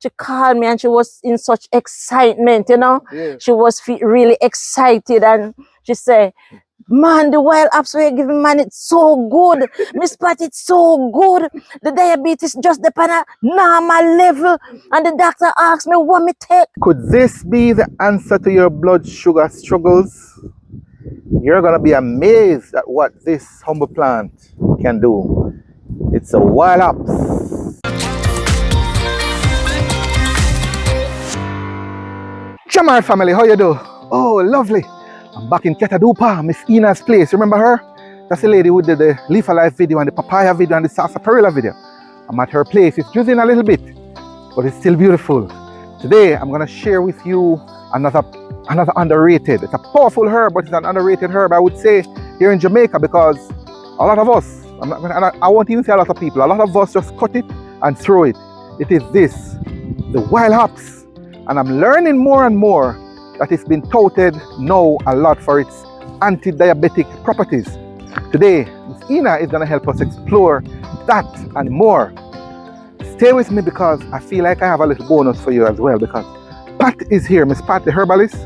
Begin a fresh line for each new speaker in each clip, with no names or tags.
she called me and she was in such excitement, you know.
Yeah.
She was really excited and she said, man, the wild apps we're giving, man, it's so good. Miss Pat, it's so good. The diabetes just depend on normal level. And the doctor asked me what me take.
Could this be the answer to your blood sugar struggles? You're gonna be amazed at what this humble plant can do. It's a wild apps. Jamaican family, how you do? Oh, lovely. I'm back in Catadupa, Ms Ena's place. Remember her? That's the lady who did the Leaf Alive video and the papaya video and the sarsaparilla video. I'm at her place. It's drizzling a little bit, but it's still beautiful. Today, I'm gonna share with you another underrated. It's a powerful herb, but it's an underrated herb, I would say, here in Jamaica, because a lot of us, I won't even say a lot of people, a lot of us just cut it and throw it. It is this, the wild hops. And I'm learning more and more that it's been touted now a lot for its anti-diabetic properties. Today, Ms Ena is gonna help us explore that and more. Stay with me because I feel like I have a little bonus for you as well, because Pat is here, Miss Pat, the herbalist.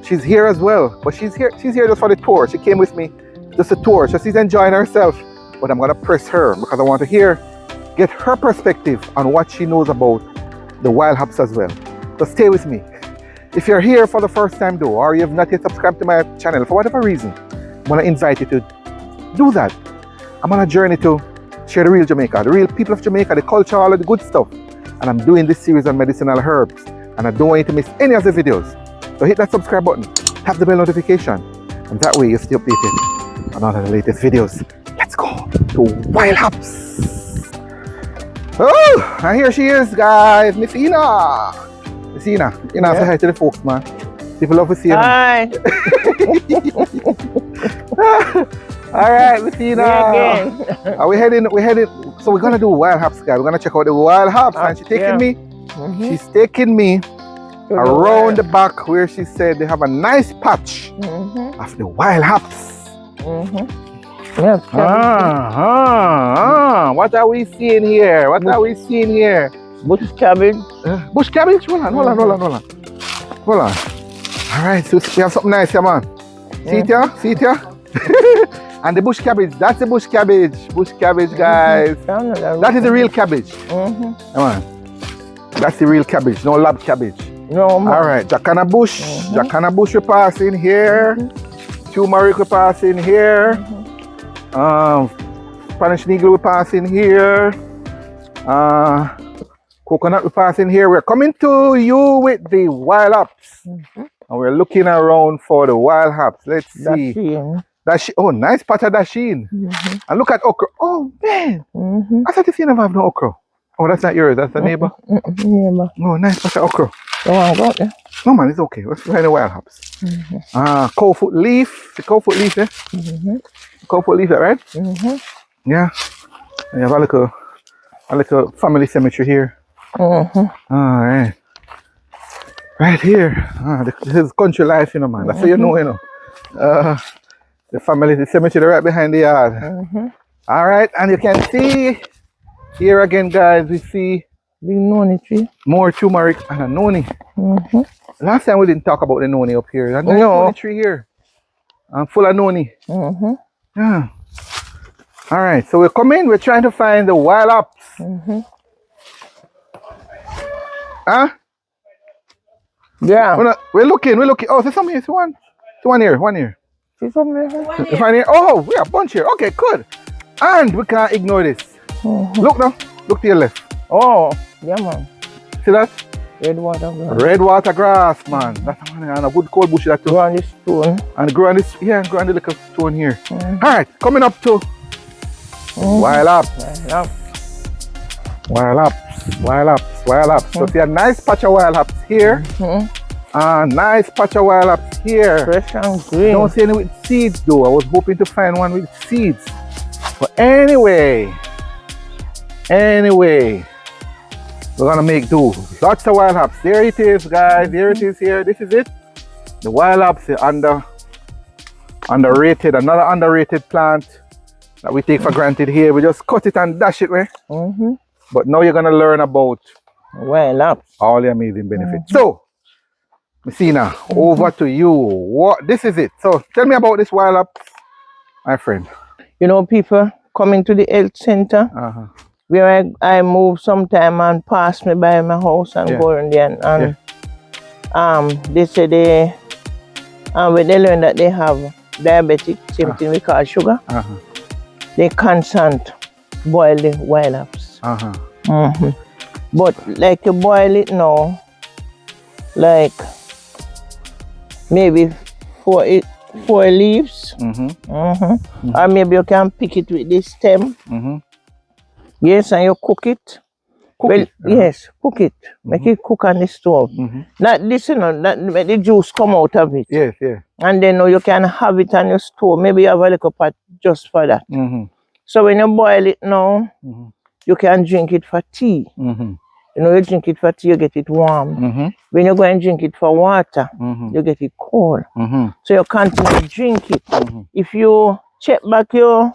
She's here as well, but she's here just for the tour. She came with me just a tour, so she's enjoying herself. But I'm gonna press her because I want to get her perspective on what she knows about the wild hops as well. So stay with me. If you're here for the first time though, or you've not yet subscribed to my channel for whatever reason, I want to invite you to do that. I'm on a journey to share the real Jamaica, the real people of Jamaica, the culture, all of the good stuff. And I'm doing this series on medicinal herbs. And I don't want you to miss any of the videos. So hit that subscribe button, tap the bell notification, and that way you'll stay updated on all of the latest videos. Let's go to wild hops. Oh, and here she is, guys, Ms Ena. Ms Ena, say hi to the folks, man. People love to see you.
Hi.
All right, Ms Ena. Are we heading? So we're gonna do wild hops, guys. We're gonna check out the wild hops, and she's taking me. She's taking me around the back where she said they have a nice patch of the wild hops. What are we seeing here?
Bush cabbage.
Bush cabbage? Hold on. All right, so we have something nice here, man. See it here? And the bush cabbage, that's the bush cabbage. Bush cabbage, guys. That is the real cabbage. Come on. That's the real cabbage, no lab cabbage.
No, man.
All right, Jacana bush. Jacana bush we pass in here. Turmeric we pass in here. Spanish needle we pass in here. Coconut we pass in here. We're coming to you with the wild hops. And we're looking around for the wild hops. Let's see. Oh, nice patch of dashin. And look at okra. Oh, man. I thought you never have no okra. Oh, that's not yours. That's the neighbor.
Neighbor.
Oh, nice patch of okra.
Yeah.
No, man, it's okay. Let's find the wild hops. Cow foot leaf. The cow foot leaf, eh? Cow foot leaf, right? Yeah. And you have a little family cemetery here. All right. Right here. This is country life, you know, man. That's how you know. The cemetery right behind the yard. All right, and you can see here again, guys, we see
big noni tree.
More turmeric and a noni. Last time we didn't talk about the noni up here. There's no noni tree here. I'm full of noni. Yeah. All right, so we're coming. We're trying to find the wild hops. Huh?
Yeah.
We're looking. Oh, there's some here. One here.
See something
You find here? Oh, we have a bunch here. Okay, good. And we can't ignore this. Look now. Look to your left.
Oh, yeah, man.
See that?
Red water grass.
Red water grass, man. That's a good cold bush that too.
Grow on this stone.
And grow on this, grow on the little stone here. All right, coming up to wild hops. Wild hops. So see a nice patch of wild hops here. Nice patch of wild hops here.
Fresh and green.
Don't see any with seeds though. I was hoping to find one with seeds. But anyway, we're gonna make do. Lots of wild hops. There it is, guys. There it is here. This is it. The wild hops is underrated. Another underrated plant that we take for granted here. We just cut it and dash it, right? But now you're gonna learn about
Well up.
All the amazing benefits. So, Ms Ena, over to you. What this is it. So tell me about this wild up, my friend.
You know, people coming to the health center where I move sometime and pass me by my house and go in there and they say when they learn that they have diabetic, same thing we call sugar, they constant boil the wild ups. But like you boil it now, like maybe four leaves, or maybe you can pick it with this stem. Yes, and you cook it. Yes, cook it. Make it cook on the stove. Not this, you know, that make the juice come out of it.
Yes, yeah.
And then you can have it on your stove. Maybe you have a little pot just for that. So when you boil it now, you can drink it for tea. You know, you drink it for tea, you get it warm. When you go and drink it for water, you get it cold. So you continue to drink it. If you check back your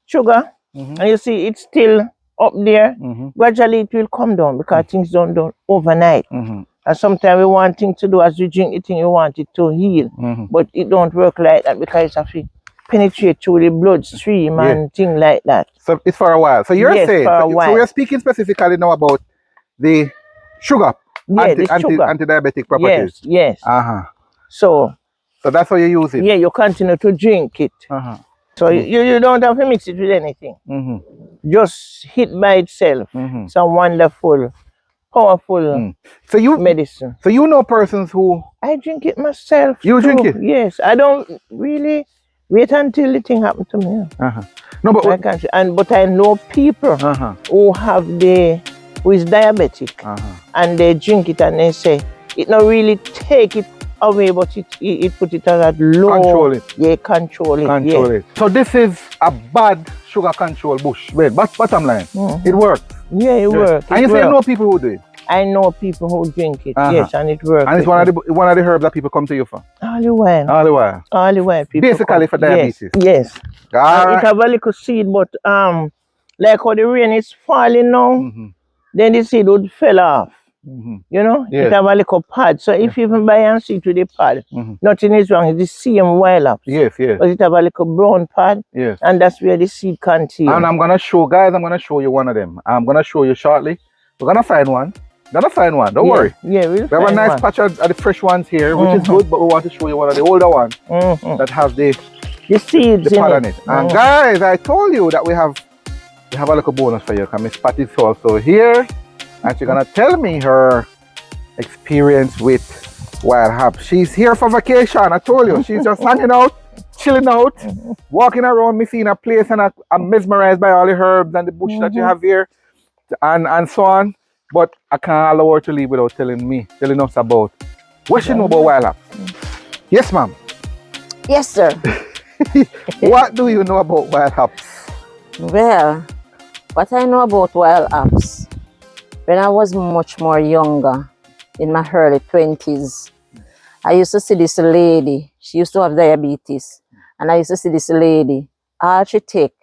sugar and you see it's still up there, gradually it will come down because things don't do overnight. And sometimes we want things to do as you drink it, you want it to heal. But it don't work like that because it has to penetrate through the bloodstream and things like that.
So it's for a while. So you're saying, so we're speaking specifically now about the sugar, anti-diabetic properties.
Yes. So
that's how you use it.
Yeah, you continue to drink it. So you don't have to mix it with anything. Just hit by itself. It's a wonderful, powerful medicine.
So you know persons who...
I drink it myself.
You drink it?
Yes. I don't really wait until the thing happens to me.
No, but
I can't. But I know people who have who is diabetic and they drink it and they say it not really take it away, but it put it at low.
Control it.
Yeah, control it.
Control it. So this is a bad sugar control bush. But bottom line, it works.
Yeah, it works.
And you say you know people who do it?
I know people who drink it. Yes, and it works.
And it's one of the herbs that people come to you for?
All the while.
All the while.
All the while.
Basically for diabetes.
Yes.
Right.
It have a little seed, but like how the rain is falling now, then the seed would fell off. You know, it have a little pad. So if you even buy and seed with the pad, nothing is wrong. It's the same wild ups.
Yes.
But it have a little brown pad. Yes. And that's where the seed contains.
And I'm gonna show you one of them. I'm gonna show you shortly. We're gonna find one. Don't worry.
Yeah,
we have a nice patch of the fresh ones here, which is good, but we want to show you one of the older ones that have the
seeds
the pad on it. And guys, I told you that we have a little bonus for you because Miss Patty's also here. And she's gonna tell me her experience with wild herbs. She's here for vacation. I told you, she's just hanging out, chilling out, walking around Ms Ena's place, and I'm mesmerized by all the herbs and the bush that you have here, and so on. But I can't allow her to leave without telling us about what she know about wild herbs. Yes, ma'am.
Yes, sir.
What do you know about wild herbs?
Well, what I know about wild herbs, when I was much more younger, in my early 20s, I used to see this lady. She used to have diabetes. And I used to see this lady. All she take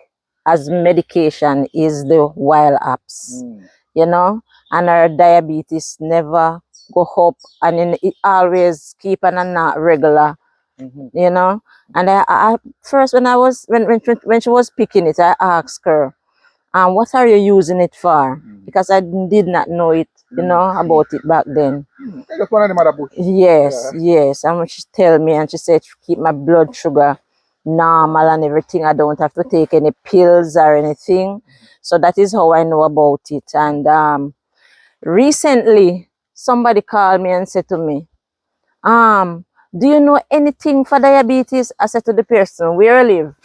as medication is the wild herbs, you know? And her diabetes never go up. And it always keep on a not regular, you know? And I first, when she was picking it, I asked her, what are you using it for? Because I did not know it, you know, about it back then.
Just one of them other bush.
Yes. And she tell me, and she said, keep my blood sugar normal and everything. I don't have to take any pills or anything. So that is how I know about it. And recently, somebody called me and said to me, do you know anything for diabetes? I said to the person, where I live?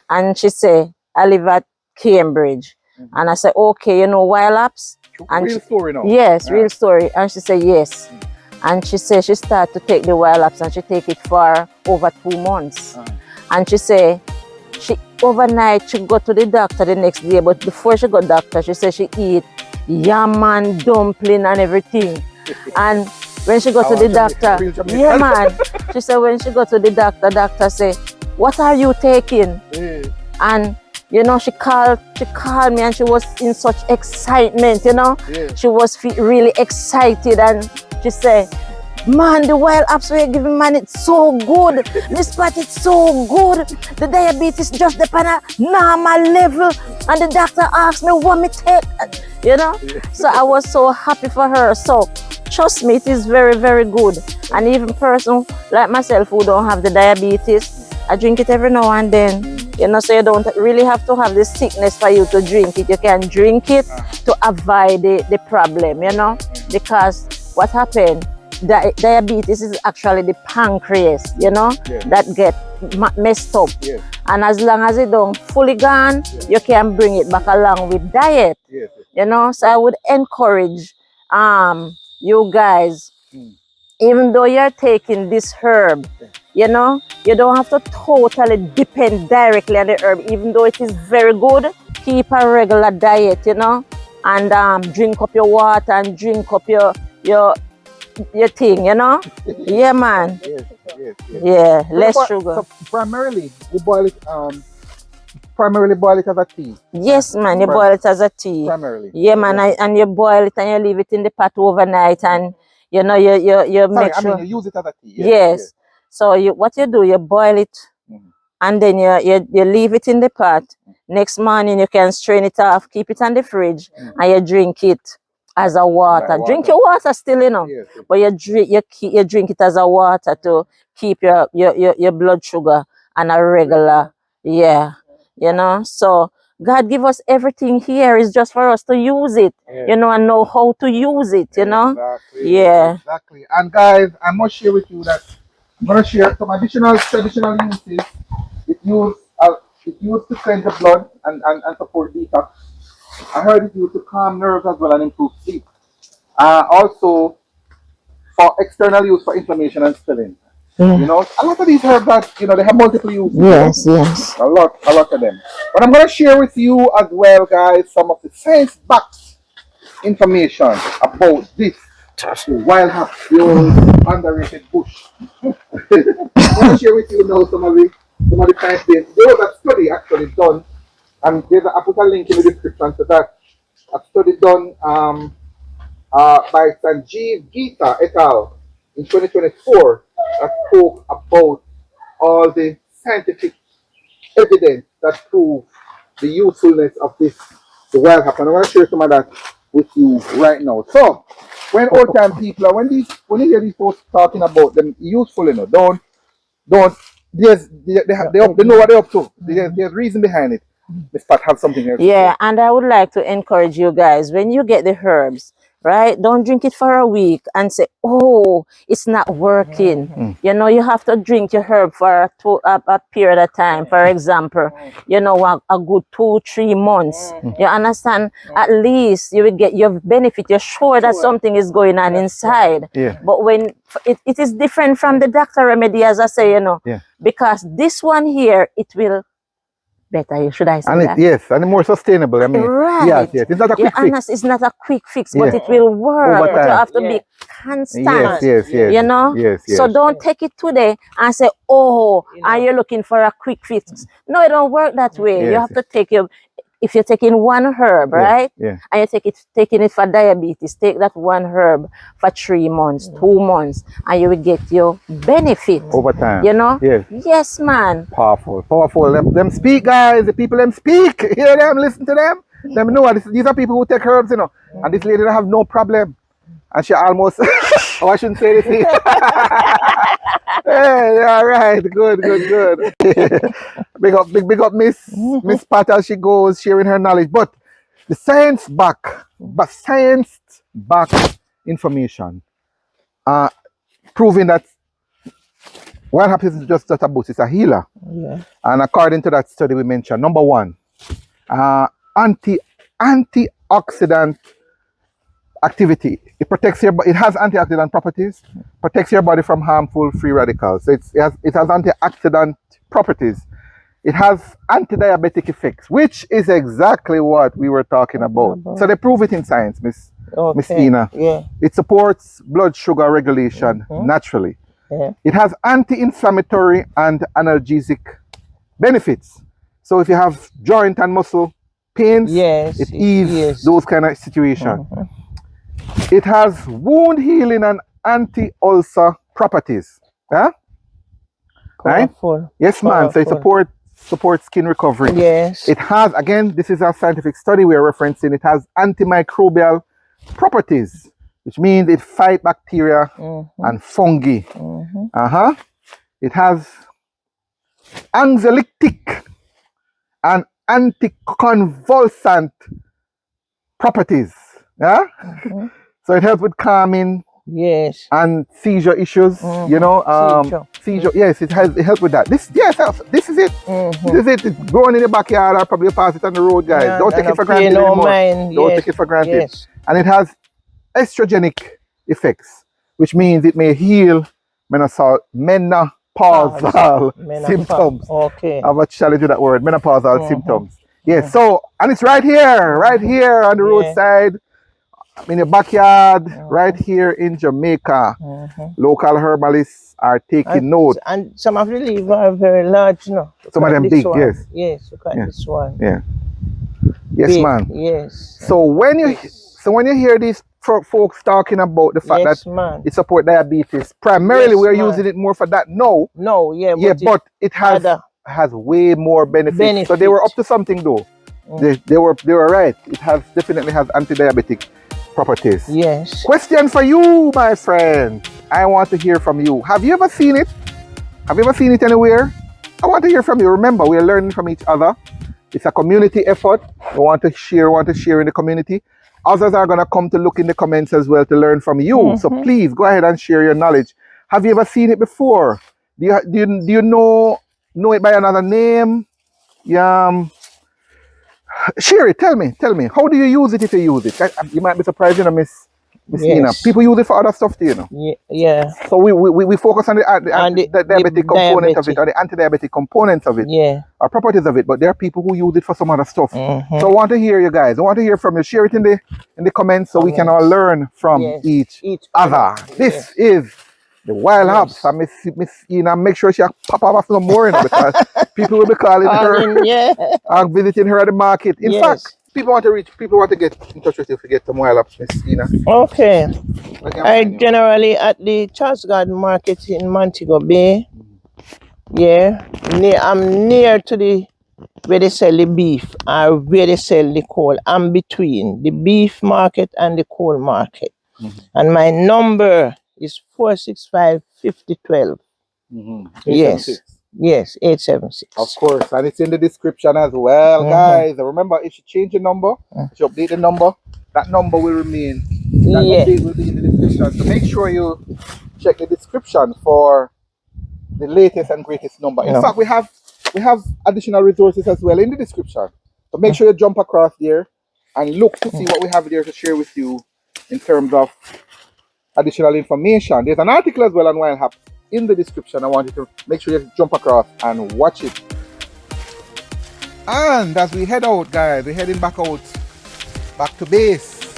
And she said, I live at Cambridge. And I said, okay, you know wild herbs? And
real story now.
Yes, real story. And she said, yes. And she said she started to take the wild herbs and she take it for over 2 months. And she said, overnight she go to the doctor the next day, but before she got doctor, she said she eat yam and dumpling and everything. And when she go to the doctor, yeah man, she said when she go to the doctor say, what are you taking? And You know, she called me and she was in such excitement, you know.
Yeah.
She was really excited and she said, man, the wild apps we're giving, man, it's so good. Miss Pat, it's so good. The diabetes just upon a normal level. And the doctor asked me what me take, you know. So I was so happy for her. So trust me, it is very, very good. And even person like myself who don't have the diabetes, I drink it every now and then. You know, so you don't really have to have the sickness for you to drink it. You can drink it to avoid the problem, you know. Because what happened, diabetes is actually the pancreas, you know, that get messed up. And as long as it don't fully gone, you can bring it back along with diet. You know, so I would encourage you guys, even though you're taking this herb, you know, you don't have to totally depend directly on the herb, even though it is very good. Keep a regular diet, you know, and drink up your water and drink up your thing, you know. Yeah, man. Yeah, less sugar.
So primarily you boil it as a tea.
Yes, man, you boil it as a tea.
Primarily.
Yeah, man, and you boil it and you leave it in the pot overnight, and you know you make sure.
I mean, you use it as a tea.
Yes. So what you do, you boil it, and then you leave it in the pot. Next morning you can strain it off, keep it in the fridge, and you drink it as a water. Drink your water still, you know, but you drink it as a water to keep your blood sugar on a regular, you know. So God give us everything here. It's just for us to use it, you know, and know how to use it, you know.
Exactly. And guys, I must share with you that I'm going to share some additional traditional uses. It used to cleanse the blood and support detox. I heard it used to calm nerves as well and improve sleep. Also, for external use for inflammation and swelling. You know, a lot of these herbs that, you know, they have multiple uses.
Yes, yes.
A lot of them. But I'm going to share with you as well, guys, some of the science-backed information about this wild hop, the old underrated bush. I'm going to share with you now some of the science base. There was a study actually done, and I put a link in the description to that. A study done by Sanjeev Gita et al. In 2024 that spoke about all the scientific evidence that prove the usefulness of the wild hop. And I'm going to share some of that with you right now. So, when old time people are, when you hear these folks talking about them useful, you know, don't they know what they're up to. There's reason behind it. Miss Pat have something else.
Yeah, and I would like to encourage you guys, when you get the herbs, right, don't drink it for a week and say, oh, it's not working. You know, you have to drink your herb for a period of time. For example, you know, a good 2-3 months. You understand? At least you will get your benefit. You're sure that something is going on inside. But when it is different from the doctor remedy, as I say, you know, because this one here, it will better, should I say
and
that?
Yes, and more sustainable. I mean, yes. It's not a quick fix.
It's not a quick fix, but it will work. But you have to be constant. You know? So don't take it today and say, oh, are you looking for a quick fix? No, it don't work that way. You have to take if you're taking one herb, right? And you're taking it for diabetes, take that one herb for 3 months, 2 months, and you will get your benefit
over time.
You know? Yes, man.
Powerful. Them speak, guys. The people them speak. Hear them, listen to them. Them know these are people who take herbs, you know. And this lady don't have no problem. And she almost oh, I shouldn't say this here. Hey, all right, good. Big up Miss Pat as she goes sharing her knowledge. But the science back information proving that what happens is just a boost, it's a healer. And according to that study we mentioned, number one, antioxidant activity. It protects it has antioxidant properties, protects your body from harmful free radicals. So it has antioxidant properties. It has anti-diabetic effects, which is exactly what we were talking about. So they prove it in science, Ms Ena. It supports blood sugar regulation naturally. It has anti-inflammatory and analgesic benefits. So if you have joint and muscle pains,
Yes,
it eases
yes.
those kind of situations. It has wound healing and anti-ulcer properties. Yeah? Right?
Powerful.
Yes, man. So it
Powerful.
supports skin recovery.
Yes.
It has, again, this is a scientific study we are referencing. It has antimicrobial properties, which means it fights bacteria and fungi. It has anxiolytic and anticonvulsant properties. Yeah? So it helps with calming
Yes.
and seizure issues, you know. Seizure. Yes, it helps with that. This is it. This is it. It's growing in the backyard. I'll probably pass it on the road, guys.
Yeah,
Don't take it for granted
no
anymore.
mind.
Don't
Yes.
take it for granted.
Yes.
And it has estrogenic effects, which means it may heal menopausal symptoms.
Okay.
I have a challenge with that word, menopausal symptoms. Yes, so, and it's right here on the roadside, in the backyard, right here in Jamaica. Local herbalists are taking note.
And some of the leaves are very large, no?
Some of them big, yes.
Yes, look at this one.
Yeah. Yes,
Big,
man.
Yes.
So when you hear these folks talking about the fact that it support diabetes, primarily we're using it more for that. No, but it has way more benefits. So they were up to something though. They were right. It definitely has anti-diabetic properties.
Yes.
Question for you, my friend. I want to hear from you. Have you ever seen it? Have you ever seen it anywhere? I want to hear from you. Remember, we are learning from each other. It's a community effort. We want to share in the community. Others are going to come to look in the comments as well to learn from you. So please go ahead and share your knowledge. Have you ever seen it before? Do you know it by another name? Share it. Tell me. How do you use it if you use it? You might be surprised, you know, Ms Ena. People use it for other stuff too, you know.
Yeah.
So we focus on the diabetic component of it, or the anti-diabetic components of it, or properties of it. But there are people who use it for some other stuff. So I want to hear you guys. I want to hear from you. Share it in the comments so we can all learn from each other. This is the Wild Herbs. And Ms Ena, make sure she pop off some more, you know, because people will be calling her and visiting her at the market. In fact, people want to get in touch with you if you get some Wild Herbs, Ms Ena.
Okay. I generally at the Charles Garden Market in Montego Bay. Yeah. I'm near to where they sell the beef or where they sell the coal. I'm between the beef market and the coal market. And my number is 465-5012. Yes. Yes, 876.
Of course, and it's in the description as well, guys. Remember, if you change your number, if you update the number, that number will remain. That update will be in the description. So make sure you check the description for the latest and greatest number. In fact, we have additional resources as well in the description. So make sure you jump across there and look to see what we have there to share with you in terms of additional information. There's an article as well on Wild Herbs in the description. I want you to make sure you jump across and watch it. And as we head out, guys, we're heading back to base.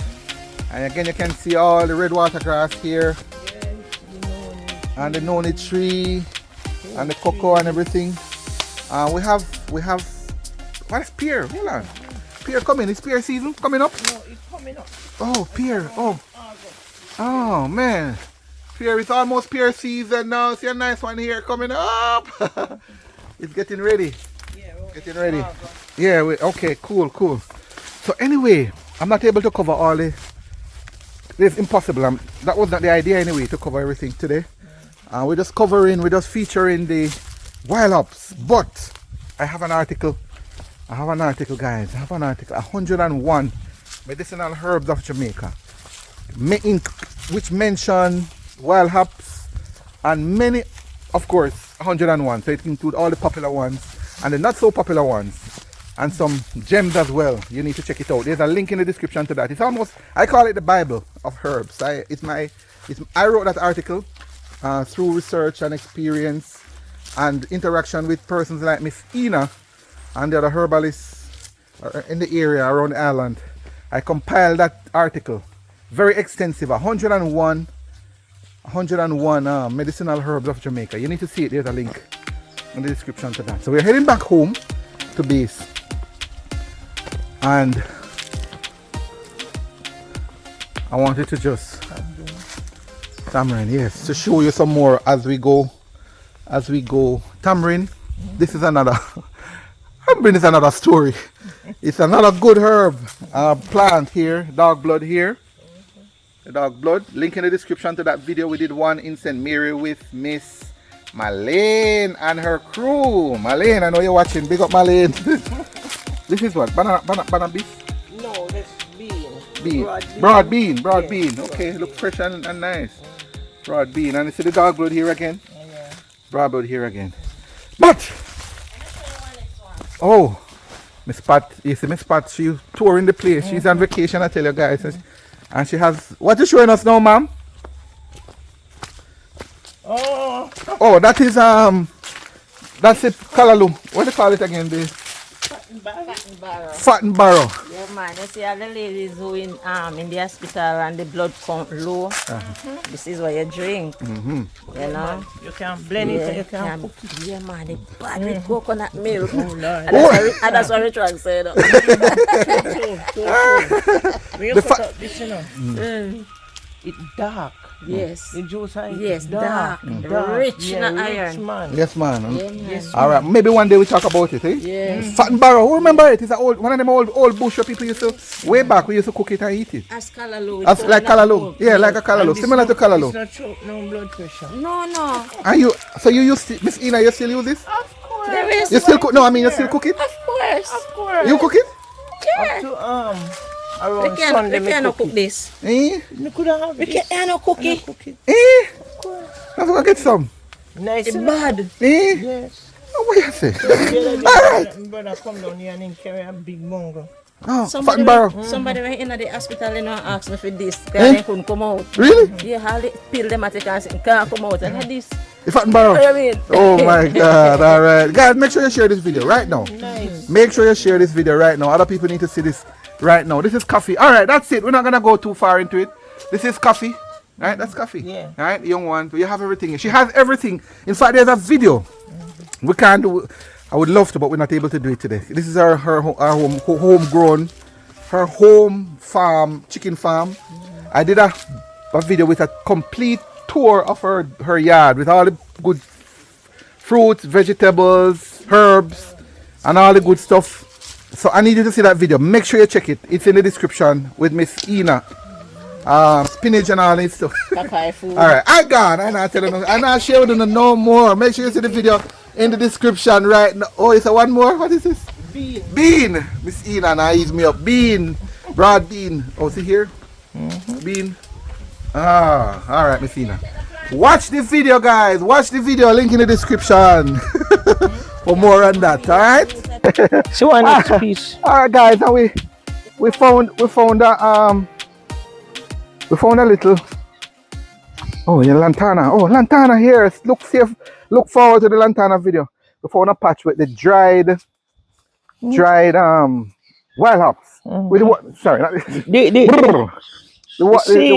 And again, you can see all the red water grass here, and the noni tree, and the cocoa and everything. We have what is pear? Hold on, pear coming. Is pear season coming up?
No, it's coming up.
Oh, pear. Oh man. Pear, it's almost pear season now. See a nice one here coming up. It's getting ready. Getting ready. Yeah, okay, cool. So anyway, I'm not able to cover all it's impossible. That was not the idea anyway, to cover everything today. We're just featuring the Wild Herbs. But I have an article, guys. 101 medicinal herbs of Jamaica, which mention Wild Herbs and many, of course, 101. So it includes all the popular ones and the not so popular ones, and some gems as well. You need to check it out. There's a link in the description to that. It's almost, I call it the Bible of herbs. I wrote that article through research and experience and interaction with persons like Ms Ena and the other herbalists in the area around the island. I compiled that article, very extensive, 101 medicinal herbs of Jamaica. You need to see it. There's a link in the description to that. So we're heading back home. to base. And I wanted to just tamarind, yes, to show you some more as we go. Tamarind, this is another tamarind is another story. It's another good herb plant here, dog blood here. The dog blood. Link in the description to that video. We did one in St. Mary with Miss Marlene and her crew. Marlene, I know you're watching. Big up Marlene. This is what? Banana beef?
No, that's bean.
Bean. Broad bean. Okay, look fresh and nice. Broad bean. And you see the dog blood here again?
Yeah.
Broad blood here again. But, oh, Miss Pat, you see Miss Pat, she's touring the place. She's on vacation, I tell you guys. And she has, what you showing us now, ma'am? Oh, that is, that's it, Callaloo. What do you call it again? The Fat and barrow.
Yeah, man. You see all the ladies who in the hospital and the blood count low. This is what you drink. You know?
You can blend it, you can cook it.
Yeah, man. It's bad with coconut milk.
Oh, Lord.
And that's what Richard said.
When you cut up this, you know, it's dark.
Yes.
The juice
Yes, dark.
dark.
Rich in
yeah,
iron.
rich, man.
Yes, man.
Yeah, man.
Yes,
All right, maybe one day we talk about it, eh?
Yes.
Fat and barrow, who remember it? It's a old, one of them old bush where people used to, way back, we used to cook it and eat it.
As Callaloo.
As like Callaloo. Yeah, like a Callaloo, similar to Callaloo.
It's not choke, no blood pressure.
No.
And you, so you use, Ms Ena, you still use this?
Of course.
There is.
You still cook, no, I mean, you still cook it?
Of course.
Of course.
You cook it?
Up to around
We
Sunday,
can't cook this.
Eh?
You could have
We
it.
can't cook it.
Eh? Let's go get some.
Nice.
It's bad.
Eh?
Yes.
Oh, what you say?
The other day, my brother come down here and he carry a big bungo.
Oh, fat and barrow.
Somebody went in the hospital and asked me for this. Because they couldn't come out.
Really?
Yeah, all the pill them at can't come out. And this.
The fat and barrow.
I mean.
Oh my God, all right. Guys, make sure you share this video right now.
Nice.
Make sure you share this video right now. Other people need to see this right now. This is coffee. All right, that's it. We're not going to go too far into it. This is coffee. Right, that's coffee.
Yeah.
All right, young one. You have everything. She has everything. In fact, there's a video. We can't do. I would love to, but we're not able to do it today. This is our homegrown, her home farm, chicken farm. I did a video with a complete tour of her yard with all the good fruits, vegetables, herbs, and all the good stuff. So I need you to see that video. Make sure you check it. It's in the description with Ms Ena. Spinach and all this stuff.
Food.
Alright, I gone. I'm not telling you. I'm not sharing with you no more. Make sure you see the video in the description right now. Oh, it's a one more? What is this? Bean. Ms Ena now ease me up. Bean. Broad bean. Oh, see here? Bean. Alright, Ms Ena. Watch the video, guys. Watch the video. Link in the description. For more on that, alright?
So one next piece.
Alright, guys, now we found a little, lantana. Oh, lantana here. Look forward to the lantana video. We found a patch with the dried wild hops. With the what? Sorry, not the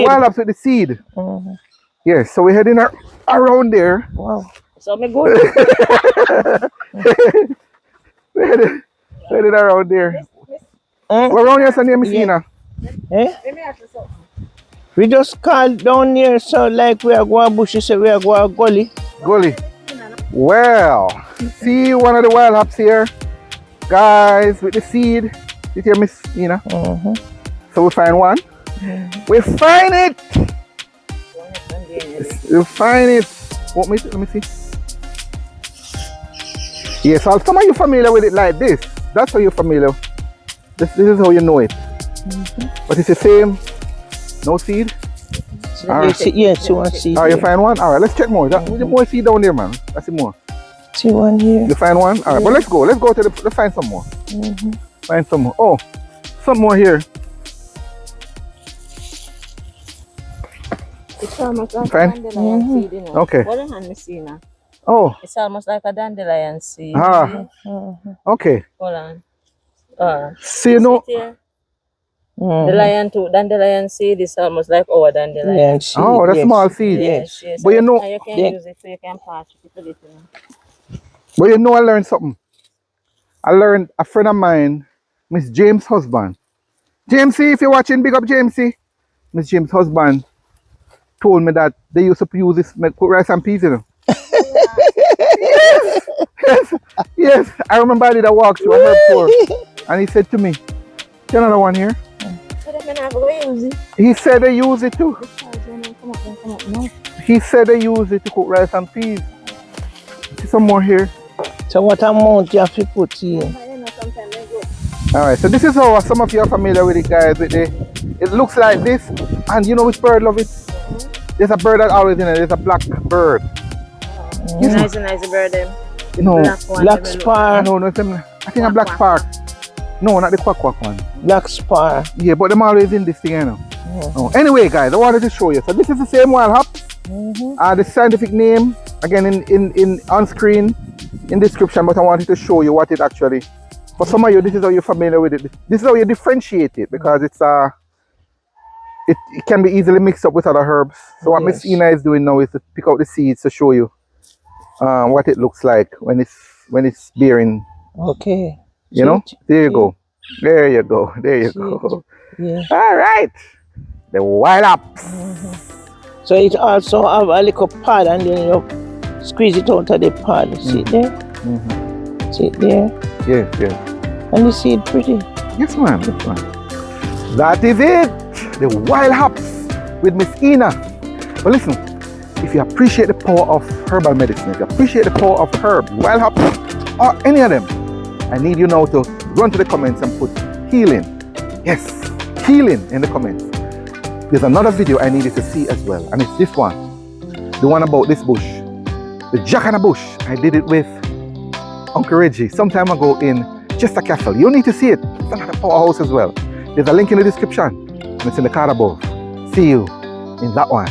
wild hops with the seed. Yes, so we're heading around there.
Wow.
So me good.
We're heading around there. We're around here, Sunday, Ms Ena.
Eh? We just called down here, so like we are going bushy, so we are going gully.
Gully. Well, see one of the wild hops here, guys, with the seed. See here, Ms Ena. So we find one. We find it. We find it. Let me see. Yes, so some of you familiar with it like this. That's how you're familiar. This is how you know it. But it's the same. No seed?
Yes, you want to see.
Alright, you find one? Alright, let's check more. There's more seed down there, man. That's more.
See one here.
You find one? Alright, but let's go. Let's go to let's find some more. Find some more. Oh, some more here.
It's almost like
Fine.
a dandelion seed, you know.
Okay.
What a hand, Ms Ena.
Oh.
It's almost like a dandelion seed.
Okay.
Hold on.
So you know.
The dandelion seed is almost like our dandelion.
Yeah, seed,
Oh, that's
yes.
small seed.
Yes.
But you know.
And you can use it so you can patch it a little.
But you know, I learned something. I learned a friend of mine, Miss James' husband. Jamesy, if you're watching, big up Jamesy. Miss James' husband told me that they used to use this put rice and peas, you know. Yes, yes. I remember I did a walk through a herb tour, and he said to me, "Get another one here." He said they use it too. He said they use it to cook rice and peas. See some more here.
So what amount you have to put in?
Alright, so this is how some of you are familiar with it, guys. It looks like this, and you know which bird love it? There's a bird that always in it. There's a black bird.
Nice bird them.
You know,
Black spar.
no, I think a black spark. No, not the quack one.
Black spar.
Yeah, but them always in this thing, you know. Oh. Anyway, guys, I wanted to show you. So this is the same wild hops. The scientific name again in on screen in description, but I wanted to show you what it actually. For some of you, this is how you're familiar with it. This is how you differentiate it because it can be easily mixed up with other herbs. So what Ms Ena is doing now is to pick out the seeds to show you what it looks like when it's bearing.
Okay.
You know, there you go. There you go. There you go.
Yeah.
All right. The wild hops.
So it also have a little pad and then you squeeze it out of the pad. See it there? See it there?
Yes, yes.
And you see it pretty?
Yes, ma'am. Yes, ma'am. That is it. The wild hops with Ms Ena. But listen, if you appreciate the power of herbal medicine, if you appreciate the power of herbs, wild hops, or any of them, I need you now to run to the comments and put healing. Yes, healing in the comments. There's another video I need you to see as well, and it's this one. The one about this bush. The Jack and the Bush. I did it with Uncle Reggie some time ago in Chester Castle. You need to see it. It's another powerhouse as well. There's a link in the description, and it's in the card above. See you in that one.